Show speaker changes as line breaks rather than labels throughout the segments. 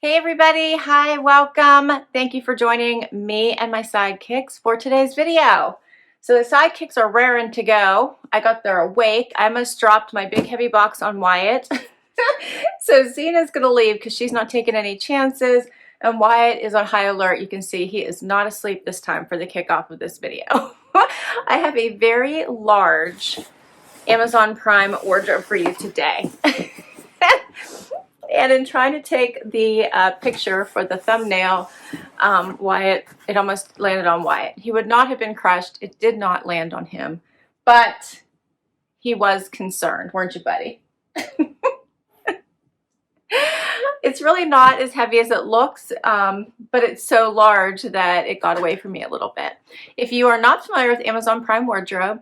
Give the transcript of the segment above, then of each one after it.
Hey everybody, hi, welcome. Thank you for joining me and my sidekicks for today's video. So the sidekicks are raring to go. I got there awake. I almost dropped my big heavy box on Wyatt. So Zena's gonna leave because she's not taking any chances, and Wyatt is on high alert. You can see he is not asleep this time for the kickoff of this video. I have a very large Amazon Prime wardrobe for you today. And in trying to take the picture for the thumbnail, Wyatt, it almost landed on Wyatt. He would not have been crushed. It did not land on him, but he was concerned, weren't you, buddy? It's really not as heavy as it looks, but it's so large that it got away from me a little bit. If you are not familiar with Amazon Prime Wardrobe,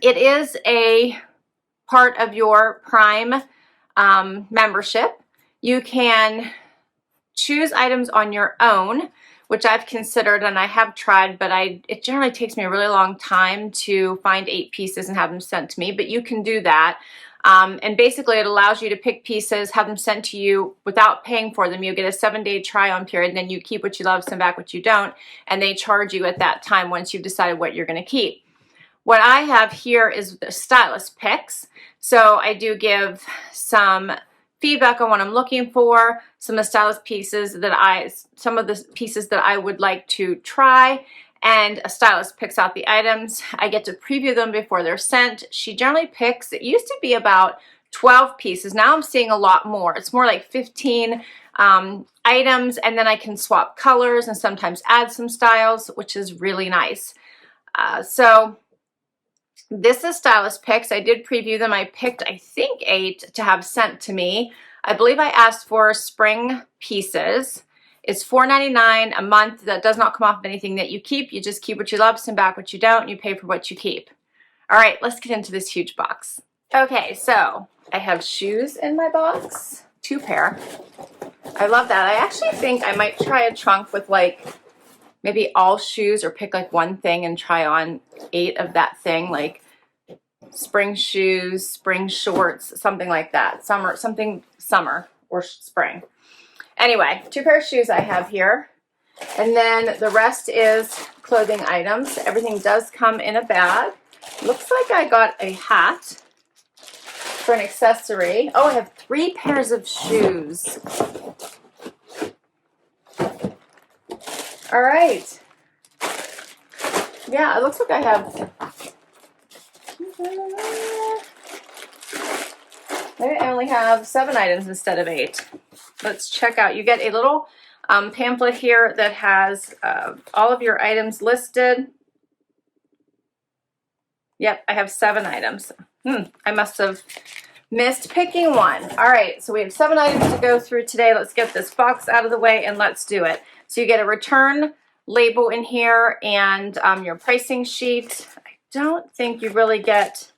it is a part of your Prime membership. You can choose items on your own, which I've considered and I have tried, but it generally takes me a really long time to find 8 pieces and have them sent to me, but you can do that. And basically it allows you to pick pieces, have them sent to you without paying for them. You get a 7-day try-on period, and then you keep what you love, send back what you don't, and they charge you at that time once you've decided what you're going to keep. What I have here is the Stylist picks. So I do give some feedback on what I'm looking for, some of the Stylist pieces some of the pieces that I would like to try, and a Stylist picks out the items. I get to preview them before they're sent. She generally picks, it used to be about 12 pieces. Now I'm seeing a lot more. It's more like 15 items, and then I can swap colors and sometimes add some styles, which is really nice. So this is Stylist picks. I did preview them. I picked, I think, 8 to have sent to me. I believe I asked for spring pieces. It's $4.99 a month. That does not come off of anything that you keep. You just keep what you love, send back what you don't, and you pay for what you keep. All right, let's get into this huge box. Okay, so I have shoes in my box, 2 pair. I love that. I actually think I might try a trunk with like maybe all shoes, or pick like one thing and try on 8 of that thing, like spring shoes, spring shorts, something like that. Summer or spring. Anyway, 2 pair of shoes I have here. And then the rest is clothing items. Everything does come in a bag. Looks like I got a hat for an accessory. Oh, I have 3 pairs of shoes. All right. Yeah, it looks like I have, maybe I only have 7 items instead of 8. Let's check out. You get a little pamphlet here that has all of your items listed. Yep, I have 7 items. I must have missed picking one. All right, so we have 7 items to go through today. Let's get this box out of the way and let's do it. So you get a return label in here and your pricing sheet. I don't think you really get,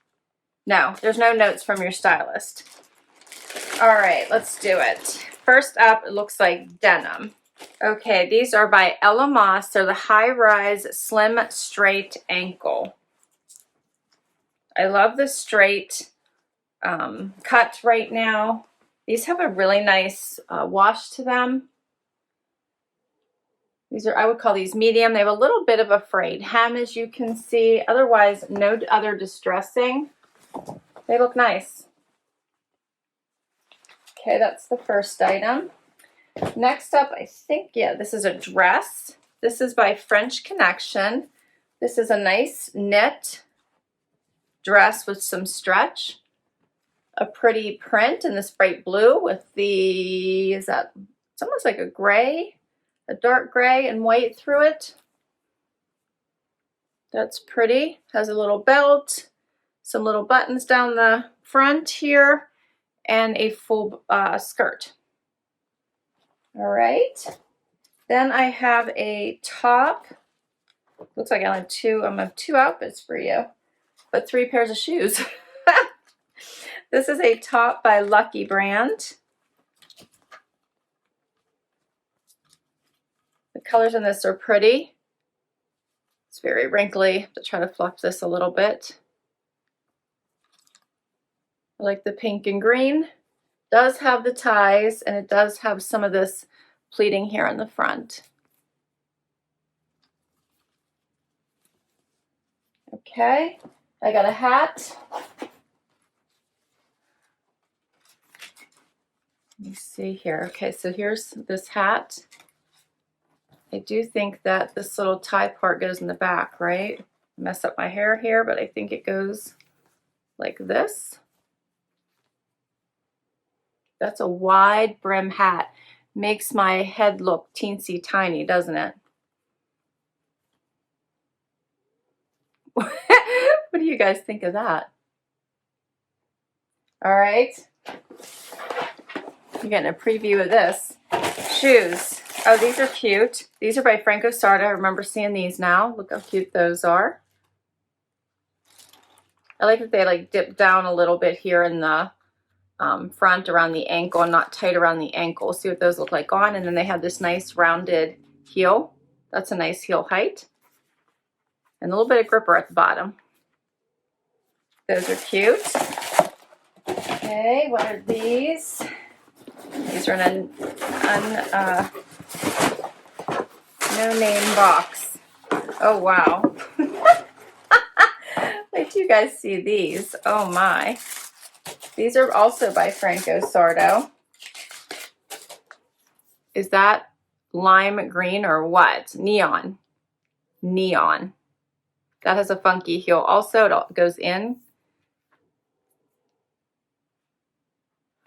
no, there's no notes from your stylist. All right, let's do it. First up, it looks like denim. Okay, these are by Ella Moss. They're the high-rise slim straight ankle. I love the straight cut right now. These have a really nice wash to them. These are, I would call these medium. They have a little bit of a frayed hem, as you can see. Otherwise, no other distressing. They look nice. Okay, that's the first item. Next up, I think, yeah, this is a dress. This is by French Connection. This is a nice knit dress with some stretch. A pretty print in this bright blue with the, it's almost like a gray, a dark gray and white through it. That's pretty. Has a little belt, some little buttons down the front here, and a full skirt. All right. Then I have a top. Looks like I only have 2. I'm gonna have 2 outfits for you, but 3 pairs of shoes. This is a top by Lucky Brand. The colors in this are pretty. It's very wrinkly. To try to fluff this a little bit. I like the pink and green. does have the ties, and it does have some of this pleating here in the front. Okay, I got a hat. Let me see here. Okay, so here's this hat. I do think that this little tie part goes in the back, right? Mess up my hair here, but I think it goes like this. That's a wide brim hat. Makes my head look teensy tiny, doesn't it? What do you guys think of that? All right. You're getting a preview of this. Shoes. Oh, these are cute. These are by Franco Sarda. I remember seeing these now. Look how cute those are. I like that they like dip down a little bit here in the front around the ankle and not tight around the ankle. See what those look like on. And then they have this nice rounded heel. That's a nice heel height. And a little bit of gripper at the bottom. Those are cute. Okay, what are these? These are an no-name box. Oh, wow. Wait till you guys see these. Oh, my. These are also by Franco Sarda. Is that lime green or what? Neon. Neon. That has a funky heel. Also, it goes in.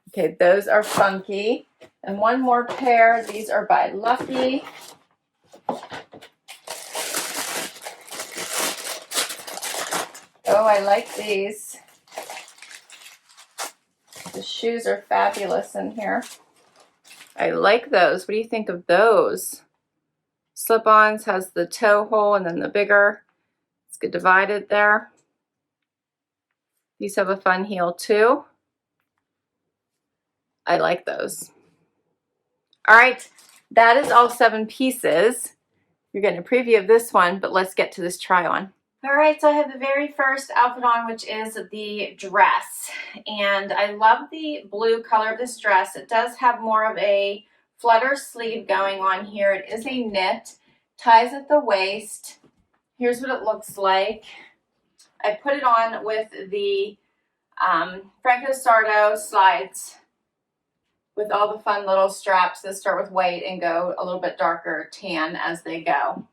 Okay, those are funky. And one more pair. These are by Lucky. Oh, I like these. The shoes are fabulous in here. I like those. What do you think of those? Slip-ons has the toe hole and then the bigger. It's good divided there. These have a fun heel too. I like those. All right, that is all 7 pieces. You're getting a preview of this one, but let's get to this try on. All right, so I have the very first outfit on, which is the dress. And I love the blue color of this dress. It does have more of a flutter sleeve going on here. It is a knit, ties at the waist. Here's what it looks like. I put it on with the Franco Sarda slides with all the fun little straps that start with white and go a little bit darker tan as they go.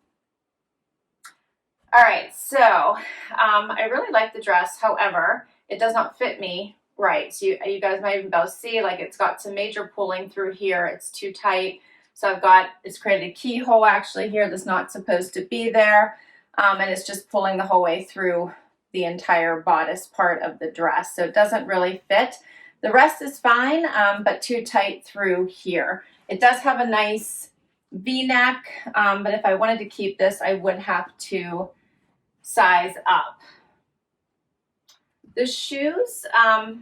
All right, so I really like the dress. However, it does not fit me right. So you guys might even be able to see, like, it's got some major pulling through here. It's too tight. So it's created a keyhole actually here that's not supposed to be there. And it's just pulling the whole way through the entire bodice part of the dress. So it doesn't really fit. The rest is fine, but too tight through here. It does have a nice V-neck, but if I wanted to keep this, I would have to size up. The shoes, I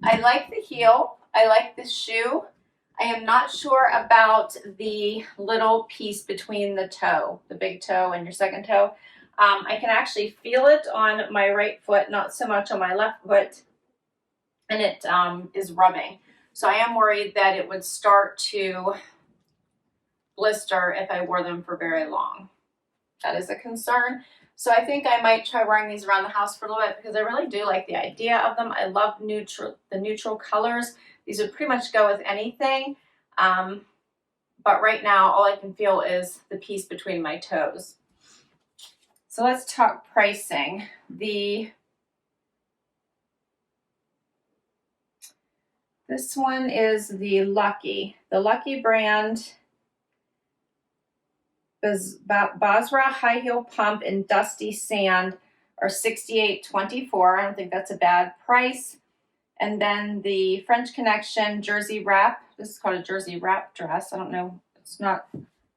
like the heel. I like the shoe. I am not sure about the little piece between the toe, the big toe and your second toe. I can actually feel it on my right foot, not so much on my left foot, and it is rubbing. So I am worried that it would start to blister if I wore them for very long. That is a concern. So I think I might try wearing these around the house for a little bit because I really do like the idea of them. I love the neutral colors. These would pretty much go with anything. But right now, all I can feel is the piece between my toes. So let's talk pricing. This one is the Lucky. The Lucky brand is Basra High Heel Pump and Dusty Sand are $68.24. I don't think that's a bad price. And then the French Connection Jersey Wrap. This is called a Jersey Wrap dress. I don't know. It's not.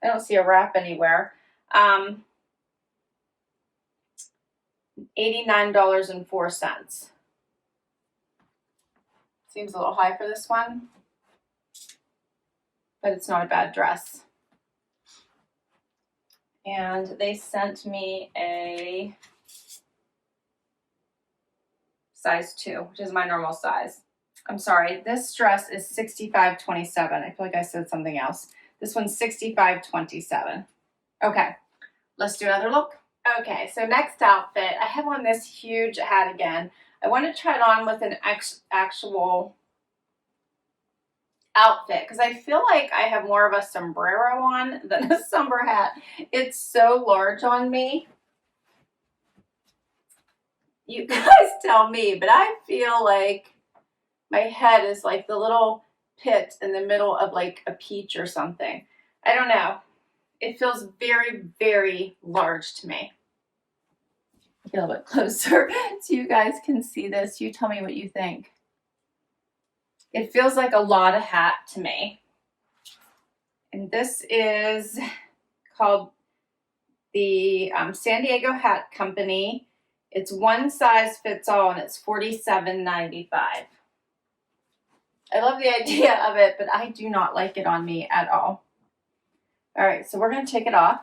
I don't see a wrap anywhere. $89.04. Seems a little high for this one, but it's not a bad dress. And they sent me a size 2, which is my normal size. I'm sorry, this dress is $65.27. I feel like I said something else. This one's $65.27. Okay, let's do another look. Okay, so next outfit, I have on this huge hat again. I want to try it on with an actual outfit because I feel like I have more of a sombrero on than a summer hat. It's so large on me. You guys tell me, but I feel like my head is like the little pit in the middle of like a peach or something. I don't know. It feels very, very large to me. Get a little bit closer so you guys can see this. You tell me what you think. It feels like a lot of hat to me. And this is called the San Diego Hat Company. It's one size fits all, and it's $47.95. I love the idea of it, but I do not like it on me at all. All right, so we're going to take it off.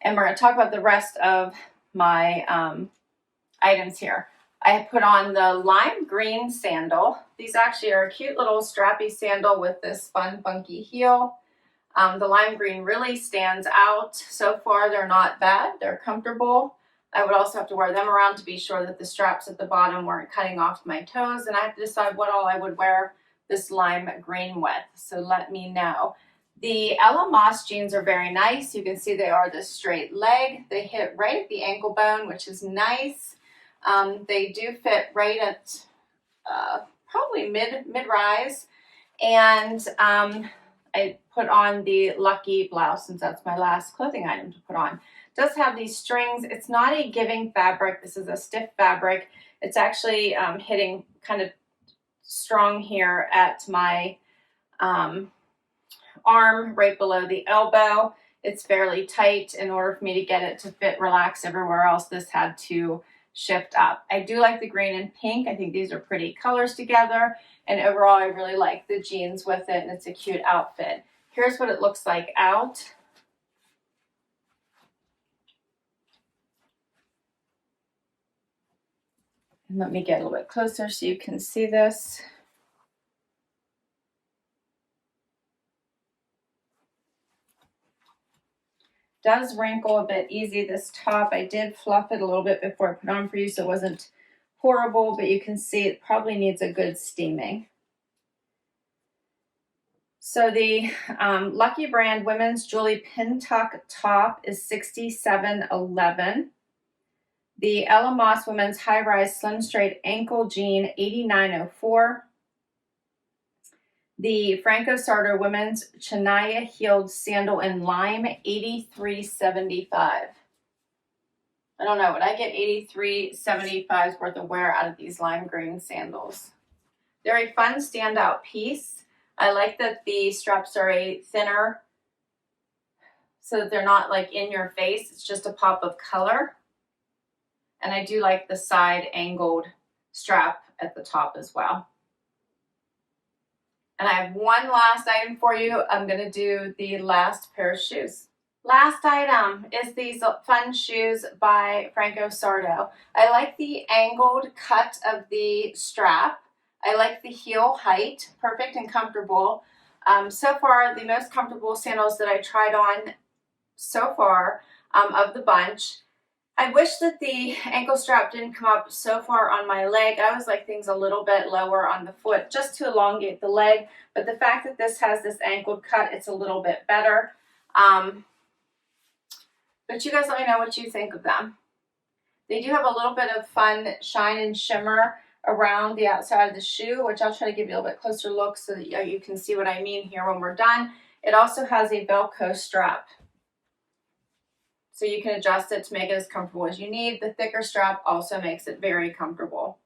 And we're going to talk about the rest of my items here. I have put on the lime green sandal. These actually are a cute little strappy sandal with this fun, funky heel. The lime green really stands out. So far, they're not bad. They're comfortable. I would also have to wear them around to be sure that the straps at the bottom weren't cutting off my toes. And I have to decide what all I would wear this lime green with. So let me know. The Ella Moss jeans are very nice. You can see they are the straight leg. They hit right at the ankle bone, which is nice. They do fit right at probably mid-rise. And I put on the Lucky blouse since that's my last clothing item to put on. It does have these strings. It's not a giving fabric. This is a stiff fabric. It's actually hitting kind of strong here at my arm right below the elbow. It's fairly tight. In order for me to get it to fit relax everywhere else, this had to shift up. I do like the green and pink. I think these are pretty colors together. And overall, I really like the jeans with it, and it's a cute outfit. Here's what it looks like out. And let me get a little bit closer so you can see this. Does wrinkle a bit easy, this top. I did fluff it a little bit before I put it on for you, so it wasn't horrible, but you can see it probably needs a good steaming. So the Lucky Brand Women's Julie Pin Tuck top is $67.11. The Ella Moss Women's High Rise Slim Straight Ankle Jean, $89.04. The Franco Sartor Women's Chania Heeled Sandal in Lime, $83.75. I don't know, would I get $83.75's worth of wear out of these lime green sandals? They're a fun standout piece. I like that the straps are a thinner so that they're not like in your face. It's just a pop of color. And I do like the side angled strap at the top as well. And I have one last item for you. I'm going to do the last pair of shoes. Last item is these fun shoes by Franco Sarto. I like the angled cut of the strap. I like the heel height, perfect and comfortable. So far, the most comfortable sandals that I tried on so far of the bunch. I wish that the ankle strap didn't come up so far on my leg. I always like things a little bit lower on the foot just to elongate the leg. But the fact that this has this angled cut, it's a little bit better. But you guys let me know what you think of them. They do have a little bit of fun shine and shimmer around the outside of the shoe, which I'll try to give you a little bit closer look so that you can see what I mean here when we're done. It also has a Velcro strap, so you can adjust it to make it as comfortable as you need. The thicker strap also makes it very comfortable.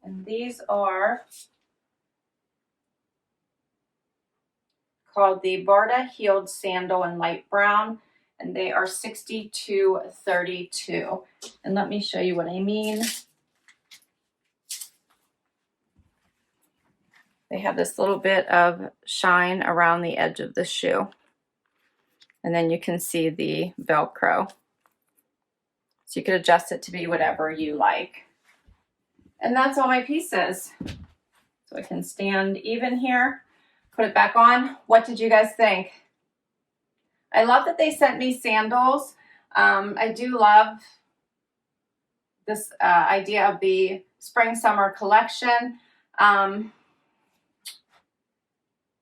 And these are called the Barta Heeled Sandal in light brown, and they are $62.32. And let me show you what I mean. They have this little bit of shine around the edge of the shoe. And then you can see the Velcro. So you could adjust it to be whatever you like. And that's all my pieces. So I can stand even here, put it back on. What did you guys think? I love that they sent me sandals. I do love this idea of the spring-summer collection.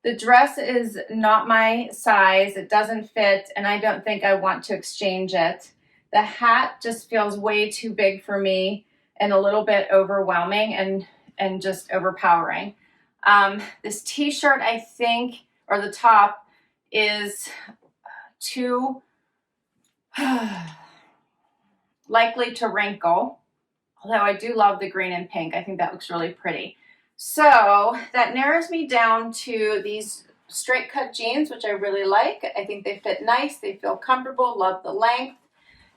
The dress is not my size. It doesn't fit, and I don't think I want to exchange it. The hat just feels way too big for me and a little bit overwhelming and just overpowering. This t-shirt, I think, or the top, is too likely to wrinkle. Although I do love the green and pink. I think that looks really pretty. So that narrows me down to these straight cut jeans, which I really like. I think they fit nice. They feel comfortable. Love the length.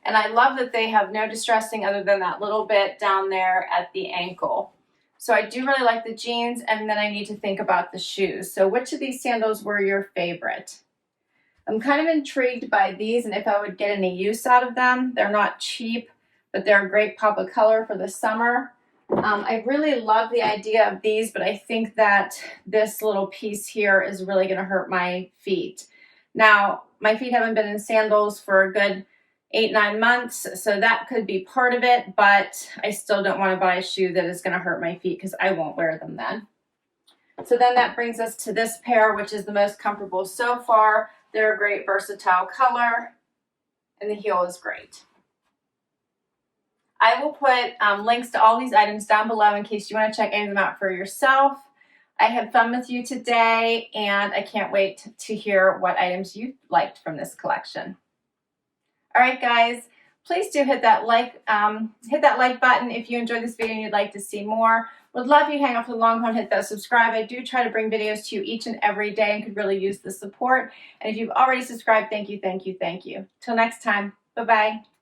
And I love that they have no distressing other than that little bit down there at the ankle. So I do really like the jeans, and then I need to think about the shoes. So which of these sandals were your favorite? I'm kind of intrigued by these and if I would get any use out of them. They're not cheap, but they're a great pop of color for the summer. I really love the idea of these, but I think that this little piece here is really going to hurt my feet. Now, my feet haven't been in sandals for a good 8-9 months, so that could be part of it, but I still don't want to buy a shoe that is going to hurt my feet because I won't wear them then. So then that brings us to this pair, which is the most comfortable so far. They're a great versatile color, and the heel is great. I will put links to all these items down below in case you want to check any of them out for yourself. I had fun with you today, and I can't wait to hear what items you liked from this collection. All right, guys, please do hit that like button if you enjoyed this video and you'd like to see more. Would love you to hang out for the long haul and hit that subscribe. I do try to bring videos to you each and every day and could really use the support. And if you've already subscribed, thank you, thank you, thank you. Till next time, bye-bye.